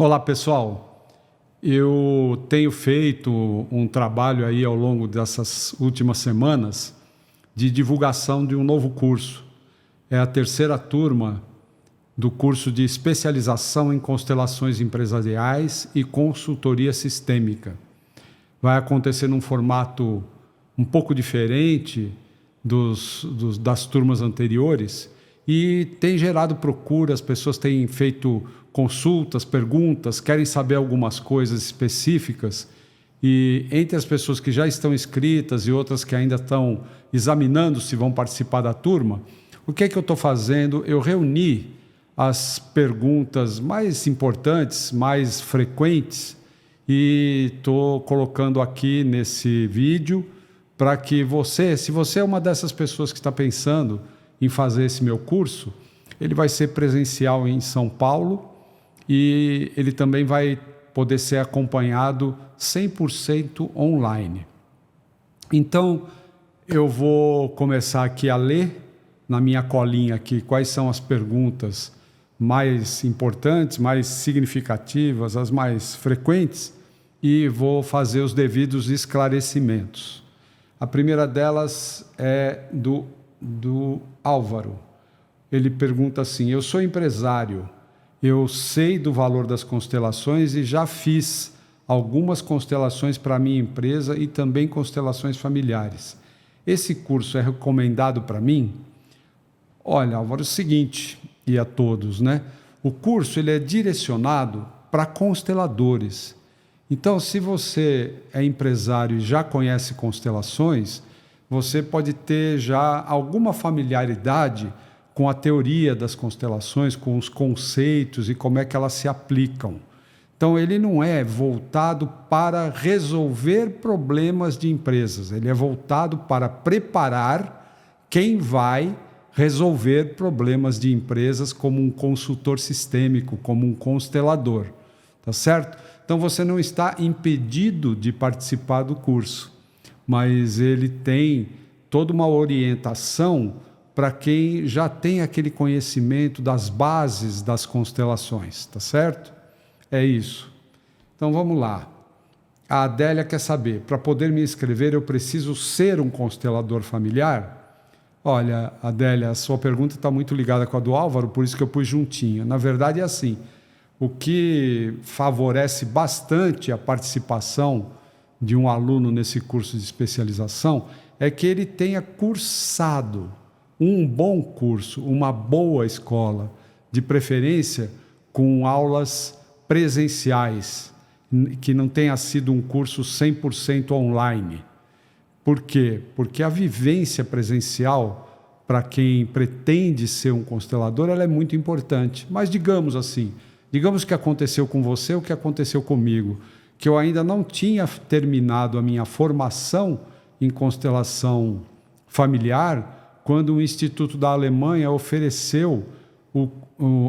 Olá, pessoal. Eu tenho feito um trabalho aí ao longo dessas últimas semanas de divulgação de um novo curso. É a terceira turma do curso de especialização em constelações empresariais e consultoria sistêmica. Vai acontecer num formato um pouco diferente das turmas anteriores e tem gerado procura, as pessoas têm feito consultas, perguntas, querem saber algumas coisas específicas e entre as pessoas que já estão inscritas e outras que ainda estão examinando se vão participar da turma, o que é que eu estou fazendo? Eu reuni as perguntas mais importantes, mais frequentes e estou colocando aqui nesse vídeo para que você, se você é uma dessas pessoas que está pensando em fazer esse meu curso, ele vai ser presencial em São Paulo e ele também vai poder ser acompanhado 100% online. Então, eu vou começar aqui a ler na minha colinha aqui quais são as perguntas mais importantes, mais significativas, as mais frequentes e vou fazer os devidos esclarecimentos. A primeira delas é do Álvaro. Ele pergunta assim: eu sou empresário, eu sei do valor das constelações e já fiz algumas constelações para a minha empresa e também constelações familiares. Esse curso é recomendado para mim? Olha, Álvaro, é o seguinte, e a todos, né? O curso ele é direcionado para consteladores. Então, se você é empresário e já conhece constelações, você pode ter já alguma familiaridade com a teoria das constelações, com os conceitos e como é que elas se aplicam. Então, ele não é voltado para resolver problemas de empresas, ele é voltado para preparar quem vai resolver problemas de empresas como um consultor sistêmico, como um constelador, tá certo? Então, você não está impedido de participar do curso, mas ele tem toda uma orientação para quem já tem aquele conhecimento das bases das constelações, tá certo? É isso. Então, vamos lá. A Adélia quer saber, para poder me inscrever, eu preciso ser um constelador familiar? Olha, Adélia, a sua pergunta está muito ligada com a do Álvaro, por isso que eu pus juntinho. Na verdade, é assim. O que favorece bastante a participação de um aluno nesse curso de especialização é que ele tenha cursado um bom curso, uma boa escola, de preferência com aulas presenciais, que não tenha sido um curso 100% online. Por quê? Porque a vivência presencial, para quem pretende ser um constelador, ela é muito importante. Mas digamos assim, digamos que aconteceu com você o que aconteceu comigo, que eu ainda não tinha terminado a minha formação em constelação familiar, quando o Instituto da Alemanha ofereceu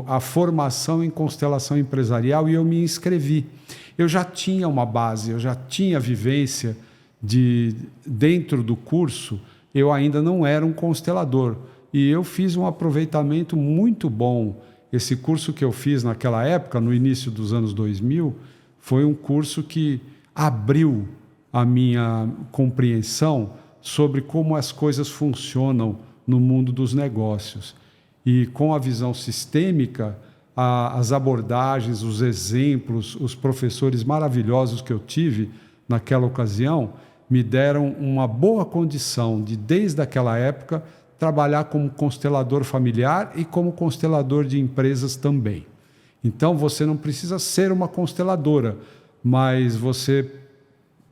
a formação em constelação empresarial e eu me inscrevi. Eu já tinha uma base, eu já tinha vivência dentro do curso, eu ainda não era um constelador. E eu fiz um aproveitamento muito bom. Esse curso que eu fiz naquela época, no início dos anos 2000, foi um curso que abriu a minha compreensão sobre como as coisas funcionam no mundo dos negócios. E com a visão sistêmica, as abordagens, os exemplos, os professores maravilhosos que eu tive naquela ocasião, me deram uma boa condição de, desde aquela época, trabalhar como constelador familiar e como constelador de empresas também. Então, você não precisa ser uma consteladora, mas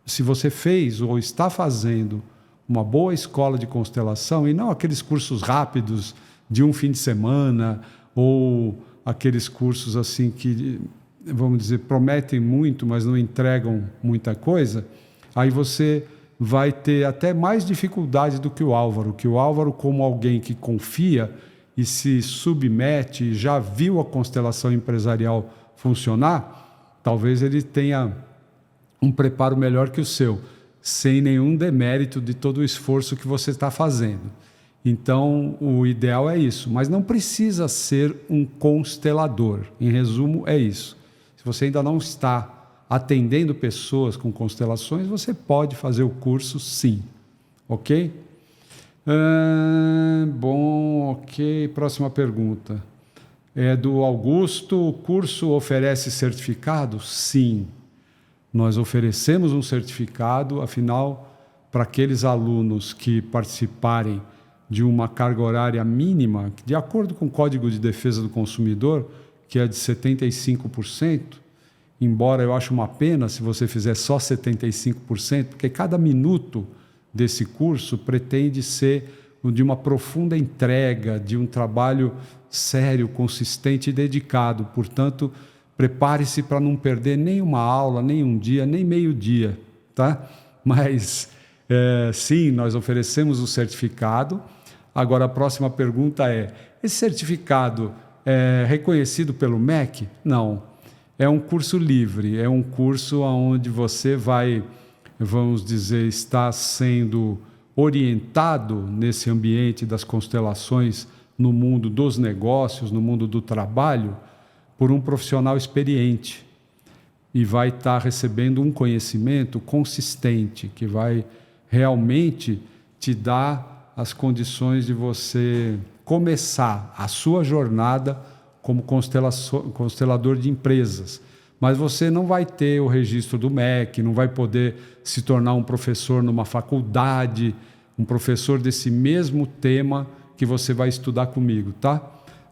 se você fez ou está fazendo uma boa escola de constelação, e não aqueles cursos rápidos de um fim de semana, ou aqueles cursos assim que, vamos dizer, prometem muito, mas não entregam muita coisa, aí você vai ter até mais dificuldade do que o Álvaro, como alguém que confia e se submete, já viu a constelação empresarial funcionar, talvez ele tenha um preparo melhor que o seu, sem nenhum demérito de todo o esforço que você está fazendo. Então, o ideal é isso, mas não precisa ser um constelador. Em resumo, é isso. Se você ainda não está atendendo pessoas com constelações, você pode fazer o curso sim, ok? Bom, ok. Próxima pergunta. É do Augusto. O curso oferece certificado? Sim. Nós oferecemos um certificado, afinal, para aqueles alunos que participarem de uma carga horária mínima, de acordo com o Código de Defesa do Consumidor, que é de 75%, embora eu ache uma pena se você fizer só 75%, porque cada minuto desse curso pretende ser de uma profunda entrega, de um trabalho sério, consistente e dedicado. Portanto, prepare-se para não perder nem uma aula, nem um dia, nem meio dia, tá? Mas, sim, nós oferecemos o certificado. Agora, a próxima pergunta é, esse certificado é reconhecido pelo MEC? Não. É um curso livre, é um curso onde você vai, vamos dizer, está sendo orientado nesse ambiente das constelações no mundo dos negócios, no mundo do trabalho, por um profissional experiente e vai estar recebendo um conhecimento consistente que vai realmente te dar as condições de você começar a sua jornada como constelador de empresas. Mas você não vai ter o registro do MEC, não vai poder se tornar um professor numa faculdade, um professor desse mesmo tema que você vai estudar comigo, tá?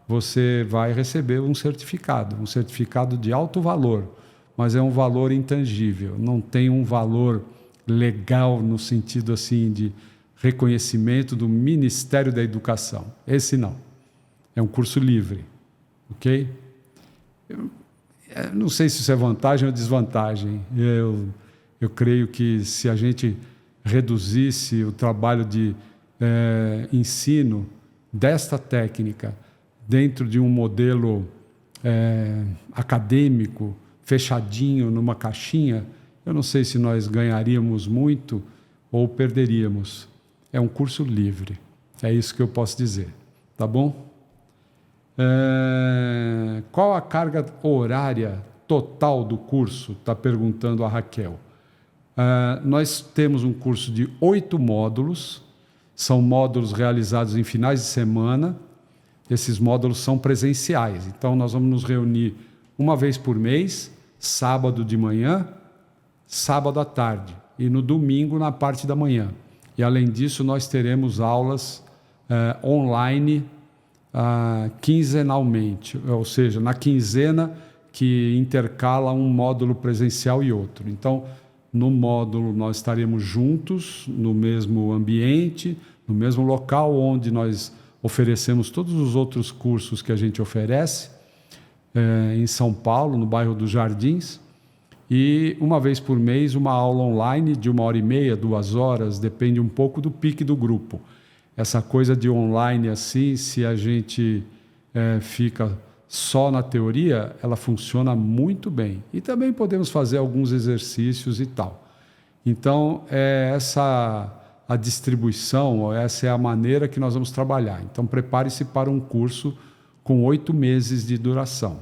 Você vai receber um certificado de alto valor, mas é um valor intangível, não tem um valor legal no sentido assim de reconhecimento do Ministério da Educação. Esse não. É um curso livre, ok? Eu não sei se isso é vantagem ou desvantagem. Eu creio que se a gente reduzisse o trabalho de ensino desta técnica dentro de um modelo acadêmico, fechadinho, numa caixinha, eu não sei se nós ganharíamos muito ou perderíamos. É um curso livre. É isso que eu posso dizer. Tá bom? Qual a carga horária total do curso? Está perguntando a Raquel. Nós temos um curso de 8 módulos. São módulos realizados em finais de semana. Esses módulos são presenciais. Então, nós vamos nos reunir uma vez por mês, sábado de manhã, sábado à tarde e no domingo na parte da manhã. E, além disso, nós teremos aulas online quinzenalmente, ou seja, na quinzena que intercala um módulo presencial e outro. Então, no módulo nós estaremos juntos, no mesmo ambiente, no mesmo local onde nós oferecemos todos os outros cursos que a gente oferece, em São Paulo, no bairro dos Jardins, e uma vez por mês uma aula online de 1h30, 2 horas, depende um pouco do pique do grupo. Essa coisa de online assim, se a gente fica só na teoria, ela funciona muito bem. E também podemos fazer alguns exercícios e tal. Então, essa a distribuição, essa é a maneira que nós vamos trabalhar. Então, prepare-se para um curso com 8 meses de duração.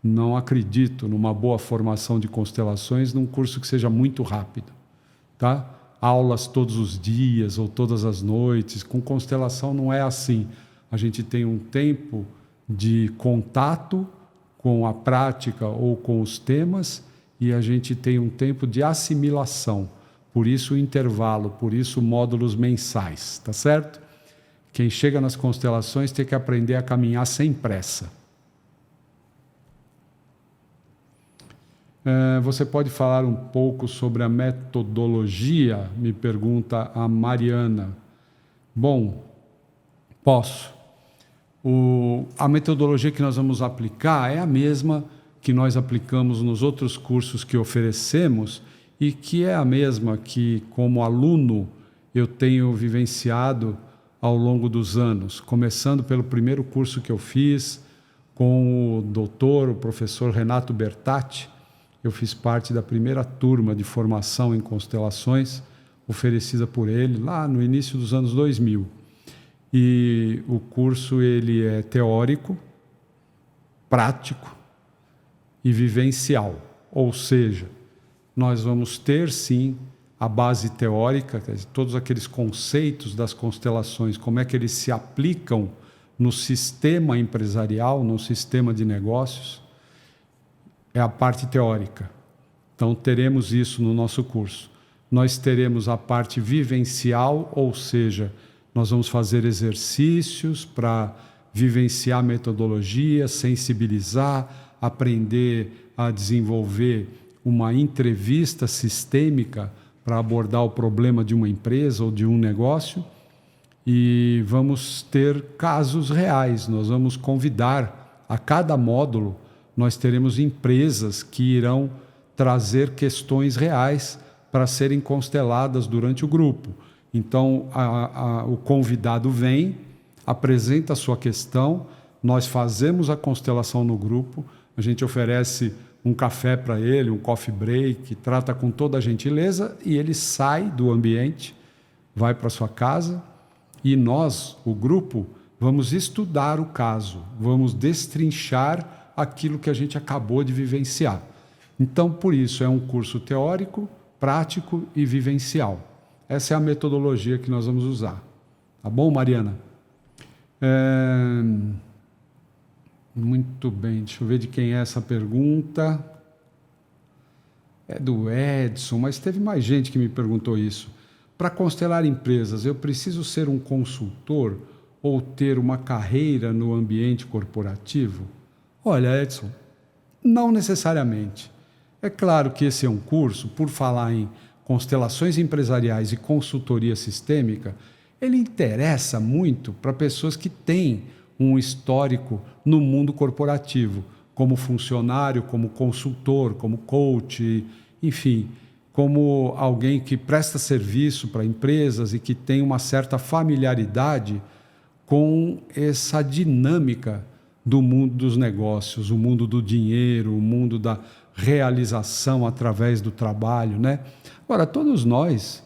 Não acredito numa boa formação de constelações num curso que seja muito rápido, tá? Aulas todos os dias ou todas as noites. Com constelação não é assim. A gente tem um tempo de contato com a prática ou com os temas e a gente tem um tempo de assimilação. Por isso o intervalo, por isso módulos mensais, tá certo? Quem chega nas constelações tem que aprender a caminhar sem pressa. Você pode falar um pouco sobre a metodologia? Me pergunta a Mariana. Bom, posso. A metodologia que nós vamos aplicar é a mesma que nós aplicamos nos outros cursos que oferecemos e que é a mesma que, como aluno, eu tenho vivenciado ao longo dos anos, começando pelo primeiro curso que eu fiz com o professor Renato Bertatti. Eu fiz parte da primeira turma de formação em constelações oferecida por ele lá no início dos anos 2000. E o curso ele é teórico, prático e vivencial. Ou seja, nós vamos ter sim a base teórica, quer dizer, todos aqueles conceitos das constelações, como é que eles se aplicam no sistema empresarial, no sistema de negócios, é a parte teórica. Então, teremos isso no nosso curso. Nós teremos a parte vivencial, ou seja, nós vamos fazer exercícios para vivenciar metodologia, sensibilizar, aprender a desenvolver uma entrevista sistêmica para abordar o problema de uma empresa ou de um negócio. E vamos ter casos reais, nós vamos convidar, a cada módulo, nós teremos empresas que irão trazer questões reais para serem consteladas durante o grupo. Então, o convidado vem, apresenta a sua questão, nós fazemos a constelação no grupo, a gente oferece um café para ele, um coffee break, trata com toda a gentileza e ele sai do ambiente, vai para sua casa e nós, o grupo, vamos estudar o caso, vamos destrinchar aquilo que a gente acabou de vivenciar. Então, por isso, é um curso teórico, prático e vivencial. Essa é a metodologia que nós vamos usar. Tá bom, Mariana? Muito bem, deixa eu ver de quem é essa pergunta. É do Edson, mas teve mais gente que me perguntou isso. Para constelar empresas, eu preciso ser um consultor ou ter uma carreira no ambiente corporativo? Olha, Edson, não necessariamente. É claro que esse é um curso, por falar em constelações empresariais e consultoria sistêmica, ele interessa muito para pessoas que têm um histórico no mundo corporativo, como funcionário, como consultor, como coach, enfim, como alguém que presta serviço para empresas e que tem uma certa familiaridade com essa dinâmica do mundo dos negócios, o mundo do dinheiro, o mundo da realização através do trabalho, né? Agora, todos nós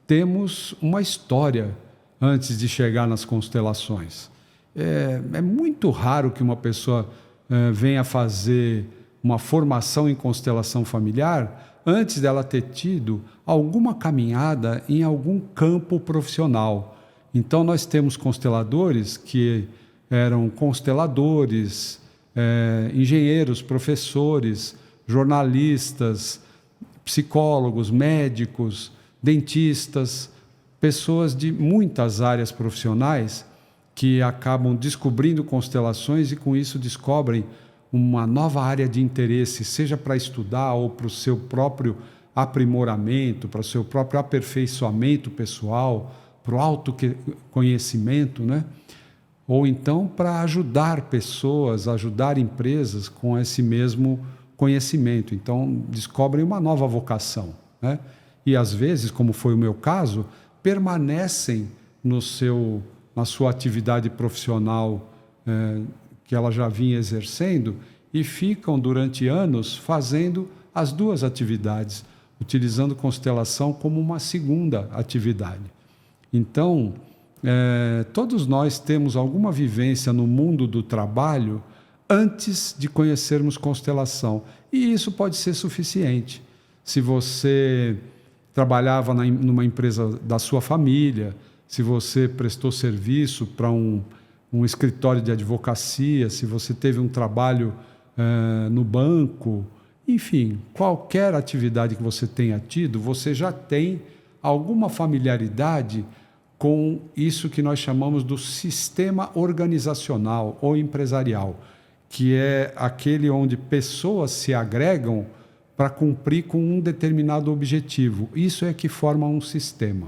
temos uma história antes de chegar nas constelações. É muito raro que uma pessoa venha fazer uma formação em constelação familiar antes dela ter tido alguma caminhada em algum campo profissional. Então, nós temos consteladores que eram consteladores, engenheiros, professores, jornalistas, psicólogos, médicos, dentistas, pessoas de muitas áreas profissionais que acabam descobrindo constelações e com isso descobrem uma nova área de interesse, seja para estudar ou para o seu próprio aprimoramento, para o seu próprio aperfeiçoamento pessoal, para o autoconhecimento, né? Ou então para ajudar pessoas, ajudar empresas com esse mesmo conhecimento. Então, descobrem uma nova vocação, né? E, às vezes, como foi o meu caso, permanecem na sua atividade profissional que ela já vinha exercendo e ficam, durante anos, fazendo as duas atividades, utilizando constelação como uma segunda atividade. Então, todos nós temos alguma vivência no mundo do trabalho antes de conhecermos constelação. E isso pode ser suficiente. Se você trabalhava numa empresa da sua família, se você prestou serviço para um escritório de advocacia, se você teve um trabalho no banco, enfim, qualquer atividade que você tenha tido, você já tem alguma familiaridade com isso que nós chamamos do sistema organizacional ou empresarial, que é aquele onde pessoas se agregam para cumprir com um determinado objetivo. Isso é que forma um sistema.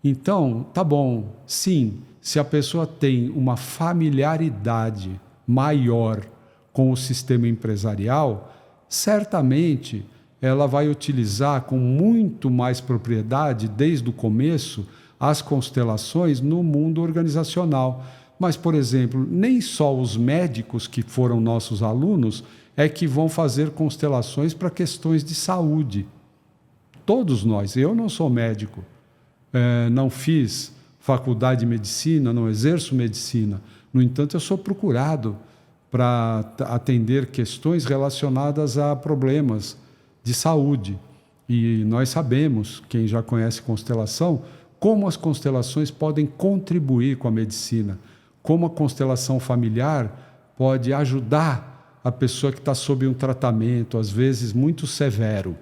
Então, tá bom, sim, se a pessoa tem uma familiaridade maior com o sistema empresarial, certamente ela vai utilizar com muito mais propriedade, desde o começo, as constelações no mundo organizacional. Mas, por exemplo, nem só os médicos que foram nossos alunos é que vão fazer constelações para questões de saúde. Todos nós. Eu não sou médico, não fiz faculdade de medicina, não exerço medicina. No entanto, eu sou procurado para atender questões relacionadas a problemas de saúde. E nós sabemos, quem já conhece constelação, como as constelações podem contribuir com a medicina, como a constelação familiar pode ajudar a pessoa que está sob um tratamento, às vezes muito severo.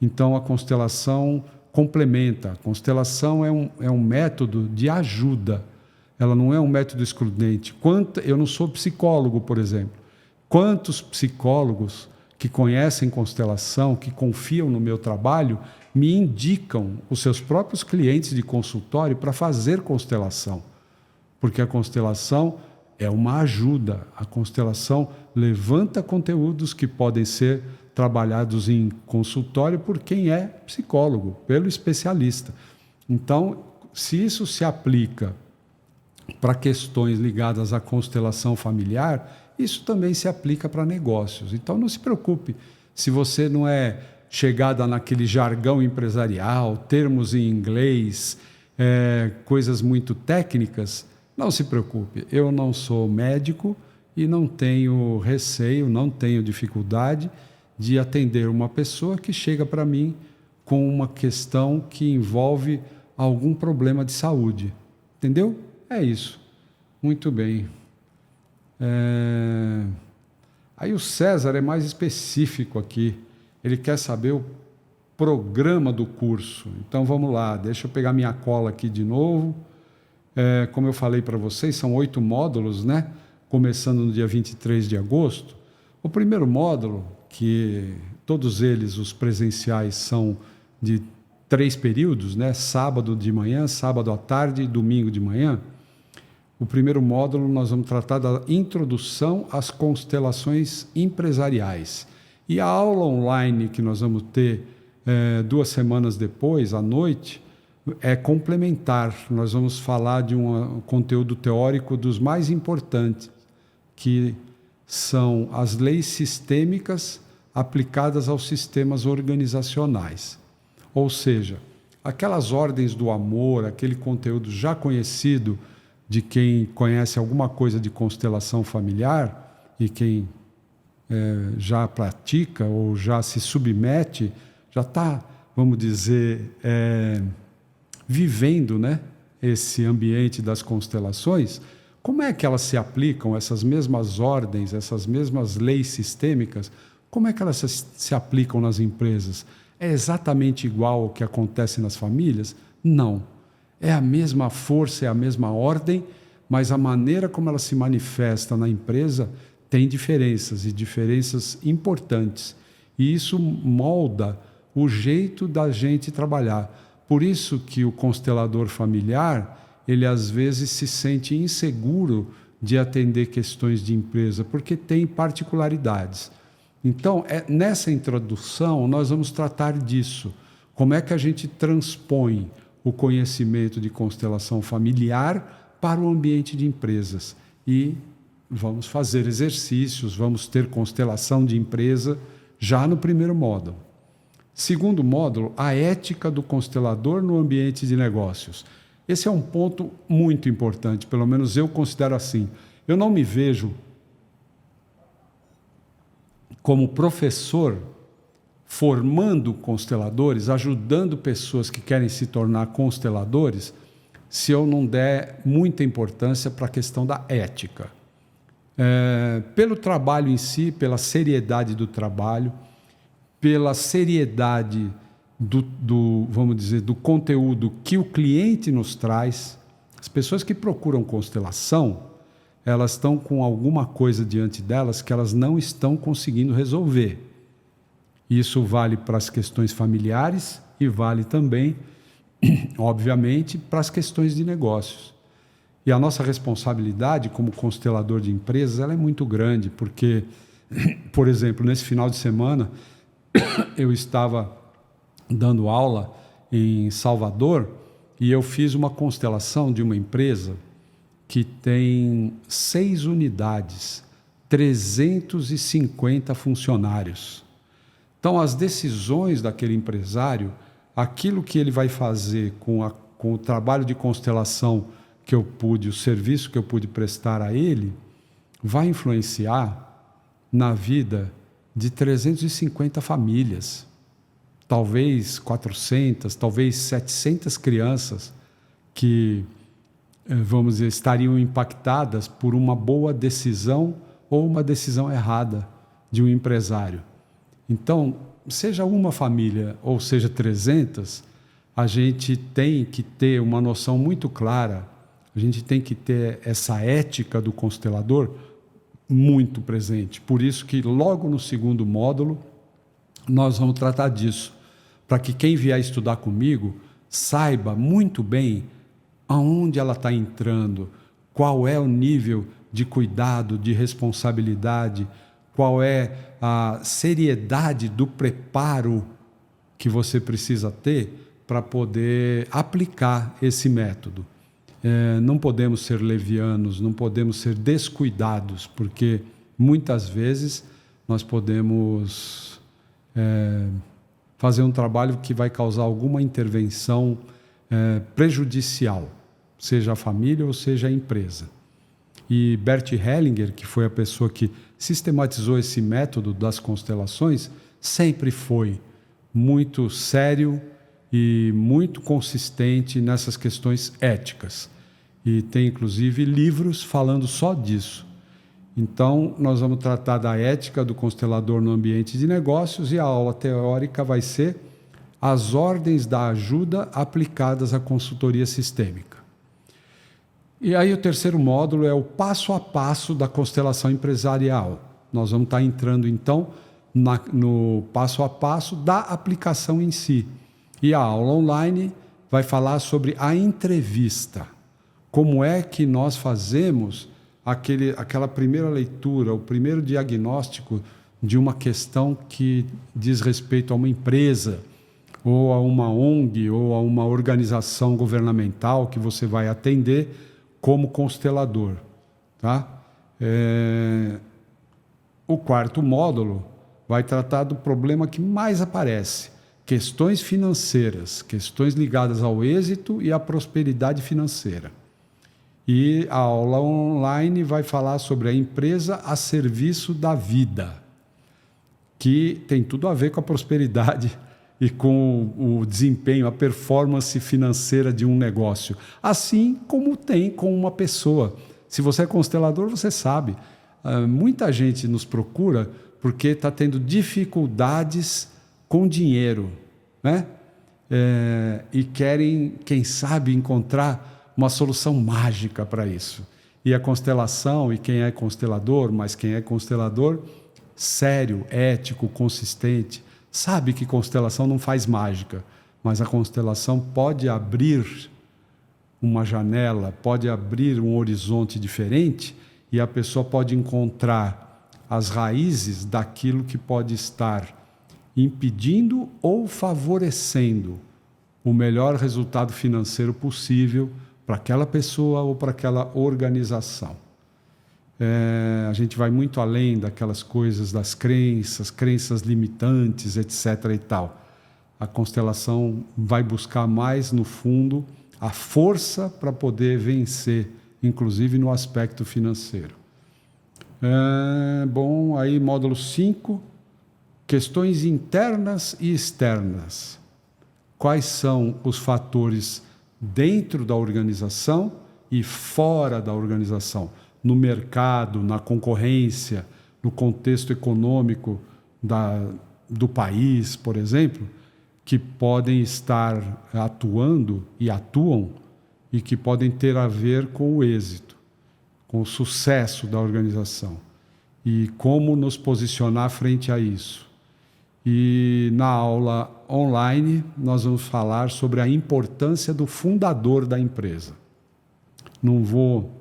Então, a constelação complementa. A constelação é um método de ajuda. Ela não é um método excludente. Eu não sou psicólogo, por exemplo. Quantos psicólogos que conhecem constelação, que confiam no meu trabalho, me indicam os seus próprios clientes de consultório para fazer constelação? Porque a constelação é uma ajuda. A constelação levanta conteúdos que podem ser trabalhados em consultório por quem é psicólogo, pelo especialista. Então, se isso se aplica para questões ligadas à constelação familiar, isso também se aplica para negócios. Então, não se preocupe se você não é chegada naquele jargão empresarial, termos em inglês, coisas muito técnicas. Não se preocupe, eu não sou médico e não tenho receio, não tenho dificuldade de atender uma pessoa que chega para mim com uma questão que envolve algum problema de saúde. Entendeu? É isso. Muito bem. Aí o César é mais específico aqui. Ele quer saber o programa do curso. Então vamos lá, deixa eu pegar minha cola aqui de novo. Como eu falei para vocês, são 8 módulos, né? Começando no dia 23 de agosto. O primeiro módulo, que todos eles, os presenciais, são de 3 períodos, né? Sábado de manhã, sábado à tarde e domingo de manhã. O primeiro módulo nós vamos tratar da introdução às constelações empresariais. E a aula online que nós vamos ter 2 semanas depois, à noite, é complementar. Nós vamos falar de um conteúdo teórico dos mais importantes, que são as leis sistêmicas aplicadas aos sistemas organizacionais. Ou seja, aquelas ordens do amor, aquele conteúdo já conhecido de quem conhece alguma coisa de constelação familiar e quem já pratica ou já se submete, já está, vamos dizer, vivendo, né, esse ambiente das constelações. Como é que elas se aplicam, essas mesmas ordens, essas mesmas leis sistêmicas, como é que elas se aplicam nas empresas? É exatamente igual ao que acontece nas famílias? Não. É a mesma força, é a mesma ordem, mas a maneira como ela se manifesta na empresa tem diferenças, e diferenças importantes. E isso molda o jeito da gente trabalhar. Por isso que o constelador familiar, ele às vezes se sente inseguro de atender questões de empresa, porque tem particularidades. Então, nessa introdução, nós vamos tratar disso. Como é que a gente transpõe o conhecimento de constelação familiar para o ambiente de empresas? E vamos fazer exercícios, vamos ter constelação de empresa já no primeiro módulo. Segundo módulo, a ética do constelador no ambiente de negócios. Esse é um ponto muito importante, pelo menos eu considero assim. Eu não me vejo como professor formando consteladores, ajudando pessoas que querem se tornar consteladores, se eu não der muita importância para a questão da ética. Pelo trabalho em si, pela seriedade do trabalho, pela seriedade vamos dizer, do conteúdo que o cliente nos traz. As pessoas que procuram constelação, elas estão com alguma coisa diante delas que elas não estão conseguindo resolver. Isso vale para as questões familiares e vale também, obviamente, para as questões de negócios. E a nossa responsabilidade como constelador de empresas, ela é muito grande, porque, por exemplo, nesse final de semana, eu estava dando aula em Salvador e eu fiz uma constelação de uma empresa que tem 6 unidades, 350 funcionários. Então, as decisões daquele empresário, aquilo que ele vai fazer com o trabalho de constelação que eu pude, o serviço que eu pude prestar a ele, vai influenciar na vida de 350 famílias, talvez 400, talvez 700 crianças que, vamos dizer, estariam impactadas por uma boa decisão ou uma decisão errada de um empresário. Então, seja uma família ou seja 300, a gente tem que ter uma noção muito clara, a gente tem que ter essa ética do constelador muito presente. Por isso que logo no segundo módulo nós vamos tratar disso, para que quem vier estudar comigo saiba muito bem aonde ela está entrando, qual é o nível de cuidado, de responsabilidade, qual é a seriedade do preparo que você precisa ter para poder aplicar esse método. Não podemos ser levianos, não podemos ser descuidados, porque muitas vezes nós podemos fazer um trabalho que vai causar alguma intervenção prejudicial, seja a família ou seja a empresa. E Bert Hellinger, que foi a pessoa que sistematizou esse método das constelações, sempre foi muito sério e muito consistente nessas questões éticas. E tem, inclusive, livros falando só disso. Então, nós vamos tratar da ética do constelador no ambiente de negócios e a aula teórica vai ser as ordens da ajuda aplicadas à consultoria sistêmica. E aí o terceiro módulo é o passo a passo da constelação empresarial. Nós vamos estar entrando, então, no passo a passo da aplicação em si. E a aula online vai falar sobre a entrevista. Como é que nós fazemos aquela primeira leitura, o primeiro diagnóstico de uma questão que diz respeito a uma empresa, ou a uma ONG, ou a uma organização governamental que você vai atender como constelador. Tá? O quarto módulo vai tratar do problema que mais aparece, questões financeiras, questões ligadas ao êxito e à prosperidade financeira. E a aula online vai falar sobre a empresa a serviço da vida, que tem tudo a ver com a prosperidade e com o desempenho, a performance financeira de um negócio. Assim como tem com uma pessoa. Se você é constelador, você sabe. Muita gente nos procura porque está tendo dificuldades com dinheiro, né? E querem, quem sabe, encontrar uma solução mágica para isso. E a constelação, e quem é constelador, mas quem é constelador sério, ético, consistente, sabe que constelação não faz mágica, mas a constelação pode abrir uma janela, pode abrir um horizonte diferente e a pessoa pode encontrar as raízes daquilo que pode estar impedindo ou favorecendo o melhor resultado financeiro possível para aquela pessoa ou para aquela organização. A gente vai muito além daquelas coisas das crenças limitantes, etc. e tal. A constelação vai buscar mais, no fundo, a força para poder vencer, inclusive no aspecto financeiro. Bom, aí módulo 5, questões internas e externas. Quais são os fatores dentro da organização e fora da organização, no mercado, na concorrência, no contexto econômico do país, por exemplo, que podem estar atuando e atuam e que podem ter a ver com o êxito, com o sucesso da organização e como nos posicionar frente a isso. E na aula online nós vamos falar sobre a importância do fundador da empresa. Não vou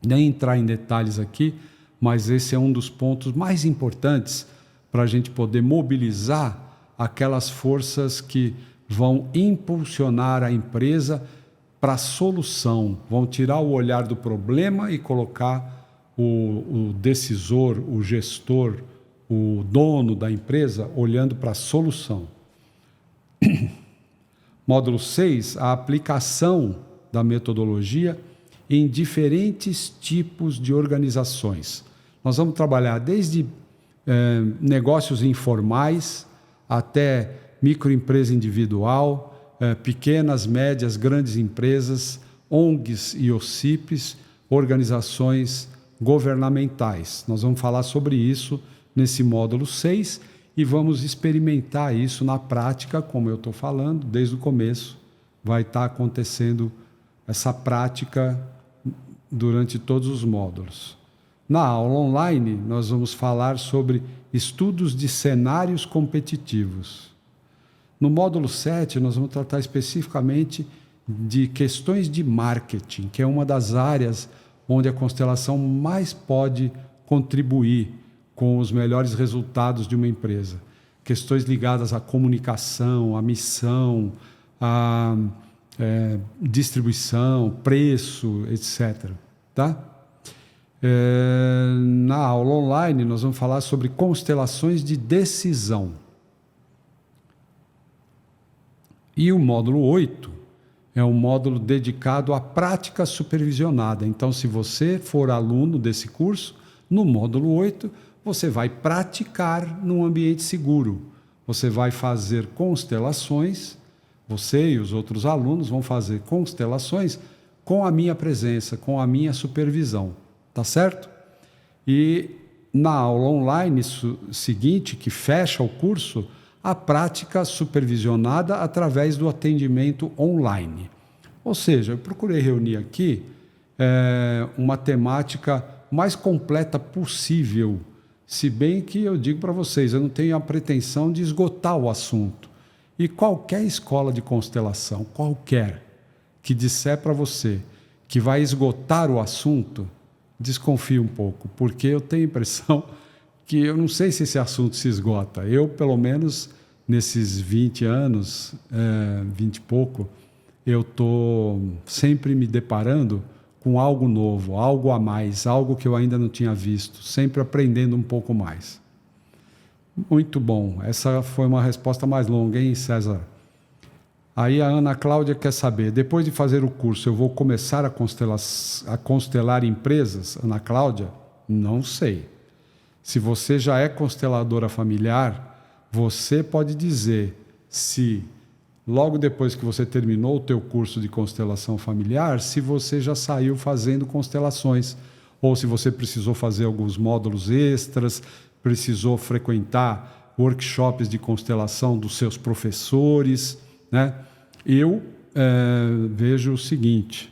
nem entrar em detalhes aqui, mas esse é um dos pontos mais importantes para a gente poder mobilizar aquelas forças que vão impulsionar a empresa para a solução, vão tirar o olhar do problema e colocar o decisor, o gestor, o dono da empresa olhando para a solução. Módulo 6, a aplicação da metodologia em diferentes tipos de organizações. Nós vamos trabalhar desde negócios informais até microempresa individual, pequenas, médias, grandes empresas, ONGs e OCIPs, organizações governamentais. Nós vamos falar sobre isso nesse módulo 6 e vamos experimentar isso na prática, como eu estou falando, desde o começo. Vai estar acontecendo essa prática durante todos os módulos. Na aula online, nós vamos falar sobre estudos de cenários competitivos. No módulo 7, nós vamos tratar especificamente de questões de marketing, que é uma das áreas onde a constelação mais pode contribuir com os melhores resultados de uma empresa. Questões ligadas à comunicação, à missão, à distribuição, preço, etc. Tá? Na aula online, nós vamos falar sobre constelações de decisão. E o módulo 8 é um módulo dedicado à prática supervisionada. Então, se você for aluno desse curso, no módulo 8, você vai praticar num ambiente seguro. Você vai fazer constelações, você e os outros alunos vão fazer constelações com a minha presença, com a minha supervisão. Tá certo? E na aula online seguinte, que fecha o curso, a prática supervisionada através do atendimento online. Ou seja, eu procurei reunir aqui uma temática mais completa possível, se bem que eu digo para vocês, eu não tenho a pretensão de esgotar o assunto. E qualquer escola de constelação, qualquer, que disser para você que vai esgotar o assunto, desconfie um pouco, porque eu tenho a impressão que eu não sei se esse assunto se esgota. Eu, pelo menos, nesses 20 anos, 20 e pouco, eu estou sempre me deparando com algo novo, algo a mais, algo que eu ainda não tinha visto, sempre aprendendo um pouco mais. Muito bom. Essa foi uma resposta mais longa, hein, César? Aí a Ana Cláudia quer saber, depois de fazer o curso, eu vou começar a constelar empresas? Ana Cláudia, não sei. Se você já é consteladora familiar, você pode dizer se, logo depois que você terminou o teu curso de constelação familiar, se você já saiu fazendo constelações, ou se você precisou fazer alguns módulos extras, precisou frequentar workshops de constelação dos seus professores, né? Eu vejo o seguinte,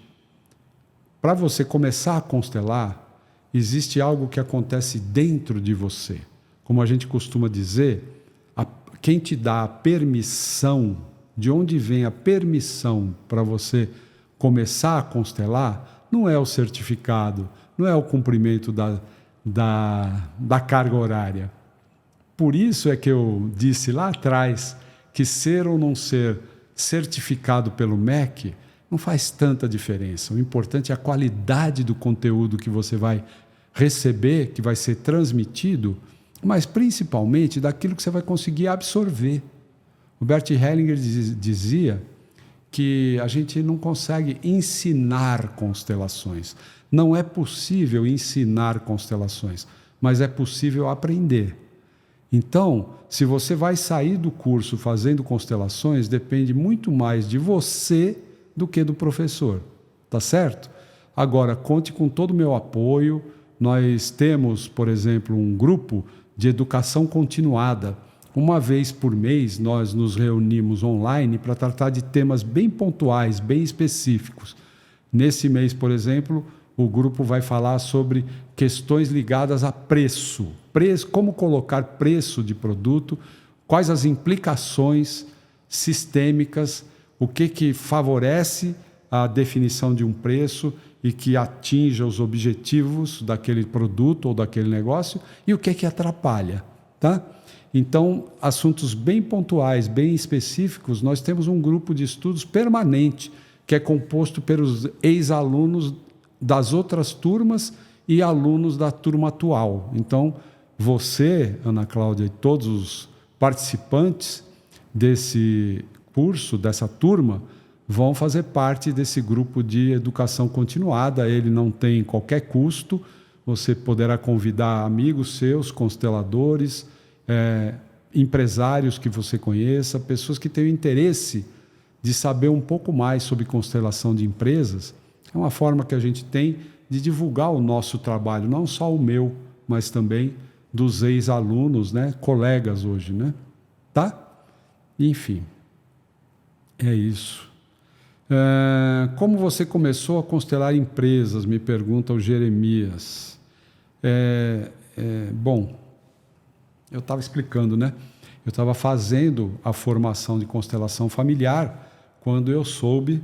para você começar a constelar, existe algo que acontece dentro de você. Como a gente costuma dizer, quem te dá a permissão, de onde vem a permissão para você começar a constelar, não é o certificado, não é o cumprimento da carga horária. Por isso é que eu disse lá atrás que ser ou não ser certificado pelo MEC não faz tanta diferença. O importante é a qualidade do conteúdo que você vai receber, que vai ser transmitido, mas principalmente daquilo que você vai conseguir absorver. O Bert Hellinger dizia que a gente não consegue ensinar constelações. Não é possível ensinar constelações, mas é possível aprender. Então, se você vai sair do curso fazendo constelações, depende muito mais de você do que do professor. Tá certo? Agora, conte com todo o meu apoio. Nós temos, por exemplo, um grupo de educação continuada. Uma vez por mês, nós nos reunimos online para tratar de temas bem pontuais, bem específicos. Nesse mês, por exemplo, o grupo vai falar sobre questões ligadas a preço. Como colocar preço de produto, quais as implicações sistêmicas, o que favorece a definição de um preço e que atinja os objetivos daquele produto ou daquele negócio e o que atrapalha. Tá? Então, assuntos bem pontuais, bem específicos, nós temos um grupo de estudos permanente, que é composto pelos ex-alunos das outras turmas e alunos da turma atual. Então, você, Ana Cláudia, e todos os participantes desse curso, dessa turma, vão fazer parte desse grupo de educação continuada. Ele não tem qualquer custo, você poderá convidar amigos seus, consteladores, empresários que você conheça, pessoas que tenham interesse de saber um pouco mais sobre constelação de empresas. É uma forma que a gente tem de divulgar o nosso trabalho, não só o meu, mas também dos ex-alunos, né? Colegas hoje, né? Tá? Enfim, é isso. Como você começou a constelar empresas? Me pergunta o Jeremias. Bom, eu estava explicando, né? Eu estava fazendo a formação de constelação familiar quando eu soube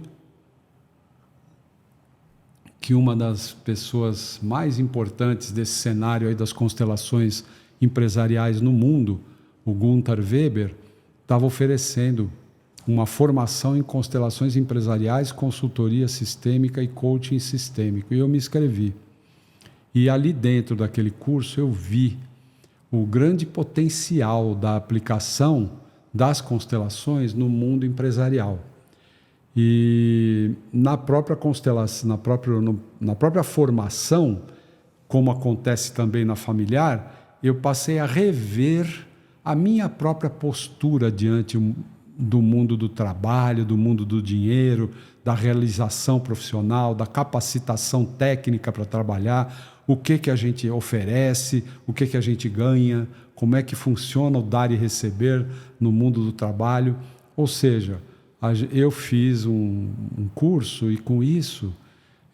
que uma das pessoas mais importantes desse cenário aí das constelações empresariais no mundo, o Gunther Weber, estava oferecendo uma formação em constelações empresariais, consultoria sistêmica e coaching sistêmico. E eu me inscrevi. E ali dentro daquele curso eu vi o grande potencial da aplicação das constelações no mundo empresarial. E na própria constelação, na própria formação, como acontece também na familiar, eu passei a rever a minha própria postura diante do mundo do trabalho, do mundo do dinheiro, da realização profissional, da capacitação técnica para trabalhar, o que a gente oferece, o que a gente ganha, como é que funciona o dar e receber no mundo do trabalho. Ou seja, eu fiz um curso e com isso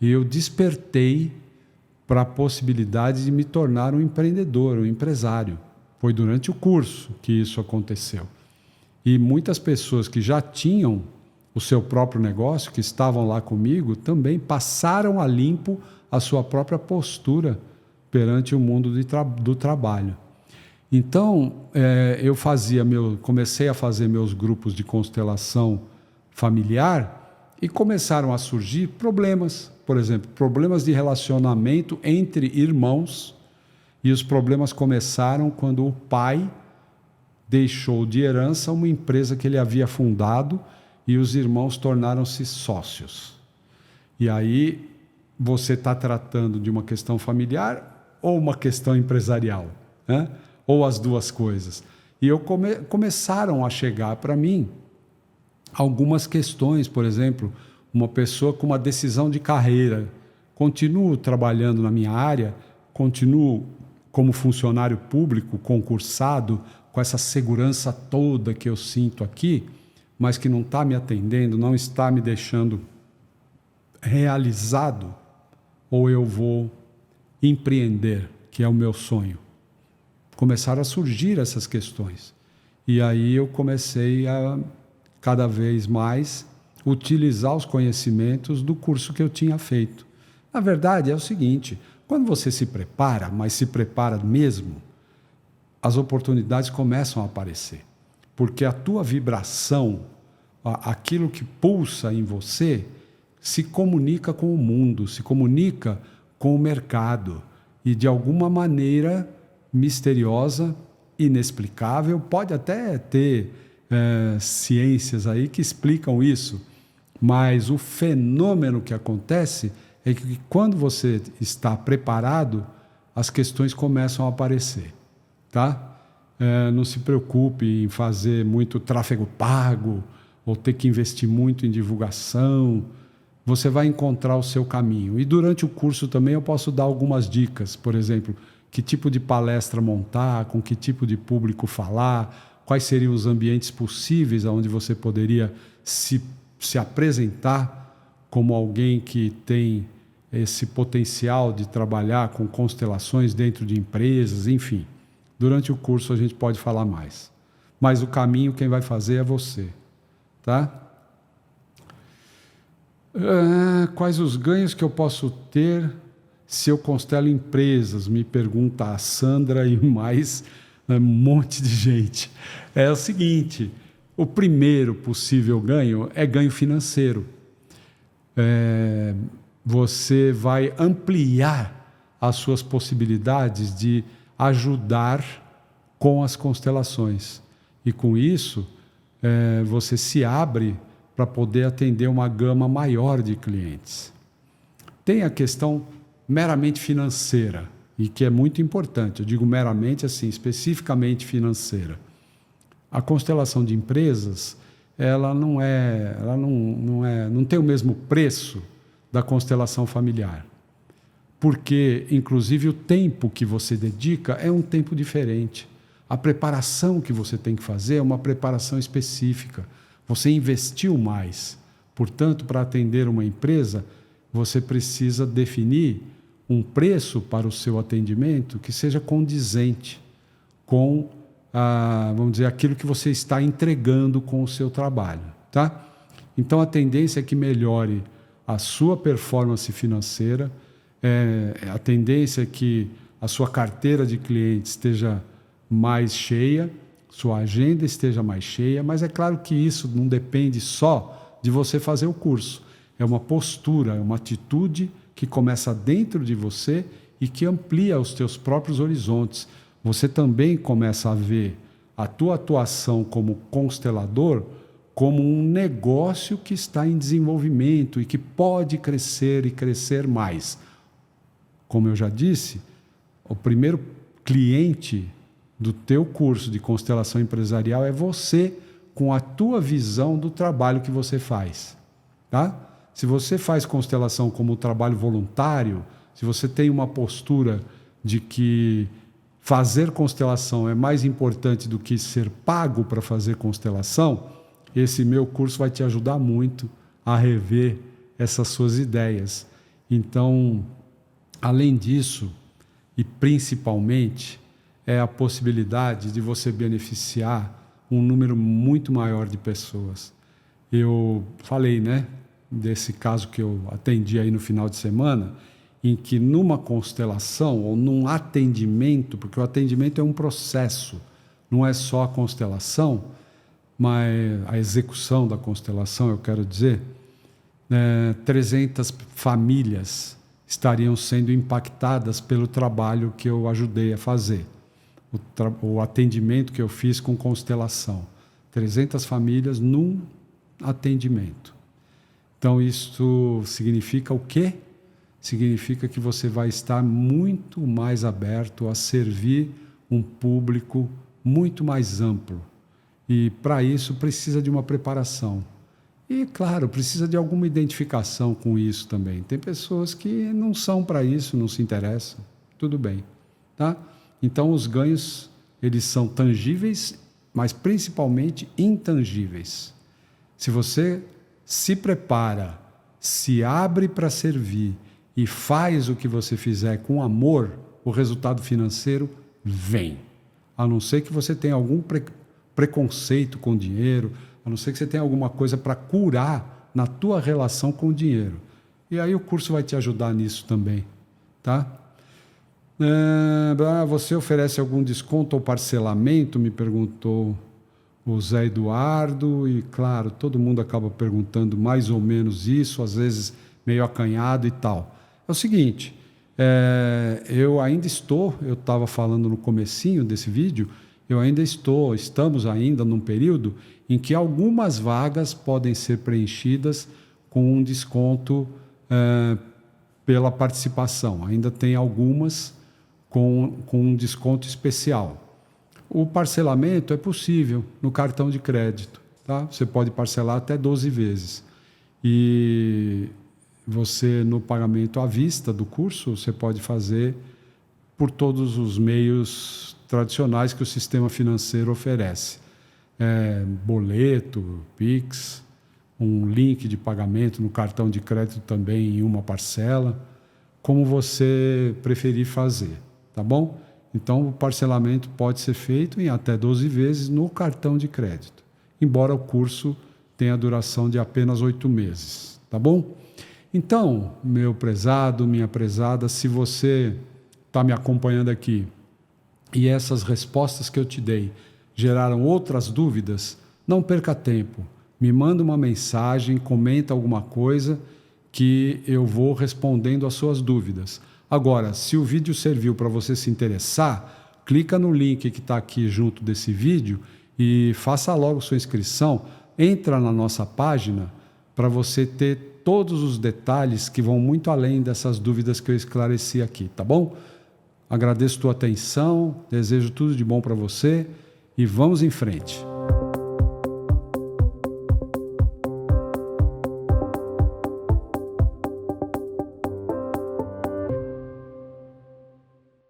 eu despertei para a possibilidade de me tornar um empreendedor, um empresário. Foi durante o curso que isso aconteceu. E muitas pessoas que já tinham o seu próprio negócio, que estavam lá comigo, também passaram a limpo a sua própria postura perante o mundo do trabalho. Então, eu comecei a fazer meus grupos de constelação familiar e começaram a surgir problemas. Por exemplo, problemas de relacionamento entre irmãos, e os problemas começaram quando o pai deixou de herança uma empresa que ele havia fundado e os irmãos tornaram-se sócios. E aí você está tratando de uma questão familiar ou uma questão empresarial, né? Ou as duas coisas. E começaram a chegar para mim algumas questões, por exemplo, uma pessoa com uma decisão de carreira. Continuo trabalhando na minha área, continuo como funcionário público, concursado, com essa segurança toda que eu sinto aqui, mas que não está me atendendo, não está me deixando realizado, ou eu vou empreender, que é o meu sonho. Começaram a surgir essas questões. E aí eu comecei a, cada vez mais, utilizar os conhecimentos do curso que eu tinha feito. Na verdade, é o seguinte, quando você se prepara, mas se prepara mesmo, as oportunidades começam a aparecer. Porque a tua vibração, aquilo que pulsa em você, se comunica com o mundo, se comunica com o mercado. E de alguma maneira misteriosa, inexplicável, pode até ter ciências aí que explicam isso, mas o fenômeno que acontece é que quando você está preparado, as questões começam a aparecer, tá? Não se preocupe em fazer muito tráfego pago ou ter que investir muito em divulgação. Você vai encontrar o seu caminho. E durante o curso também eu posso dar algumas dicas, por exemplo, que tipo de palestra montar, com que tipo de público falar, quais seriam os ambientes possíveis onde você poderia se apresentar como alguém que tem esse potencial de trabalhar com constelações dentro de empresas, enfim. Durante o curso a gente pode falar mais. Mas o caminho quem vai fazer é você, tá? Quais os ganhos que eu posso ter se eu constelo empresas? Me pergunta a Sandra e mais um monte de gente. É o seguinte, o primeiro possível ganho é ganho financeiro. Você vai ampliar as suas possibilidades de ajudar com as constelações. E com isso, você se abre para poder atender uma gama maior de clientes. Tem a questão meramente financeira, e que é muito importante. Eu digo meramente assim, especificamente financeira. A constelação de empresas, ela não tem o mesmo preço da constelação familiar. Porque, inclusive, o tempo que você dedica é um tempo diferente. A preparação que você tem que fazer é uma preparação específica. Você investiu mais. Portanto, para atender uma empresa, você precisa definir um preço para o seu atendimento que seja condizente com, vamos dizer, aquilo que você está entregando com o seu trabalho, tá? Então, a tendência é que melhore a sua performance financeira, a tendência é que a sua carteira de clientes esteja mais cheia, sua agenda esteja mais cheia, mas é claro que isso não depende só de você fazer o curso. É uma postura, é uma atitude que começa dentro de você e que amplia os teus próprios horizontes. Você também começa a ver a tua atuação como constelador como um negócio que está em desenvolvimento e que pode crescer e crescer mais. Como eu já disse, o primeiro cliente do teu curso de constelação empresarial é você, com a tua visão do trabalho que você faz, tá? Se você faz constelação como um trabalho voluntário, se você tem uma postura de que fazer constelação é mais importante do que ser pago para fazer constelação, esse meu curso vai te ajudar muito a rever essas suas ideias. Então, além disso, e principalmente, é a possibilidade de você beneficiar um número muito maior de pessoas. Eu falei, né, desse caso que eu atendi aí no final de semana, em que numa constelação ou num atendimento, porque o atendimento é um processo, não é só a constelação, mas a execução da constelação, eu quero dizer, 300 famílias estariam sendo impactadas pelo trabalho que eu ajudei a fazer, o atendimento que eu fiz com constelação. 300 famílias num atendimento. Então, isso significa o quê? Significa que você vai estar muito mais aberto a servir um público muito mais amplo. E, para isso, precisa de uma preparação. E, claro, precisa de alguma identificação com isso também. Tem pessoas que não são para isso, não se interessam. Tudo bem, tá? Então, os ganhos, eles são tangíveis, mas principalmente intangíveis. Se você se prepara, se abre para servir e faz o que você fizer com amor, o resultado financeiro vem. A não ser que você tenha algum preconceito com o dinheiro, a não ser que você tenha alguma coisa para curar na tua relação com o dinheiro. E aí o curso vai te ajudar nisso também, tá? Você oferece algum desconto ou parcelamento? Me perguntou o Zé Eduardo, e claro, todo mundo acaba perguntando mais ou menos isso, às vezes meio acanhado e tal. É o seguinte, eu estava falando no comecinho desse vídeo, estamos ainda num período em que algumas vagas podem ser preenchidas com um desconto pela participação. Ainda tem algumas com um desconto especial. O parcelamento é possível no cartão de crédito, tá? Você pode parcelar até 12 vezes. E você, no pagamento à vista do curso, você pode fazer por todos os meios tradicionais que o sistema financeiro oferece. Boleto, Pix, um link de pagamento no cartão de crédito também em uma parcela, como você preferir fazer, tá bom? Então, o parcelamento pode ser feito em até 12 vezes no cartão de crédito, embora o curso tenha duração de apenas 8 meses, tá bom? Então, meu prezado, minha prezada, se você está me acompanhando aqui e essas respostas que eu te dei geraram outras dúvidas, não perca tempo. Me manda uma mensagem, comenta alguma coisa que eu vou respondendo às suas dúvidas. Agora, se o vídeo serviu para você se interessar, clica no link que está aqui junto desse vídeo e faça logo sua inscrição entra na nossa página para você ter todos os detalhes que vão muito além dessas dúvidas que eu esclareci aqui, tá bom? Agradeço tua atenção, desejo tudo de bom para você e vamos em frente.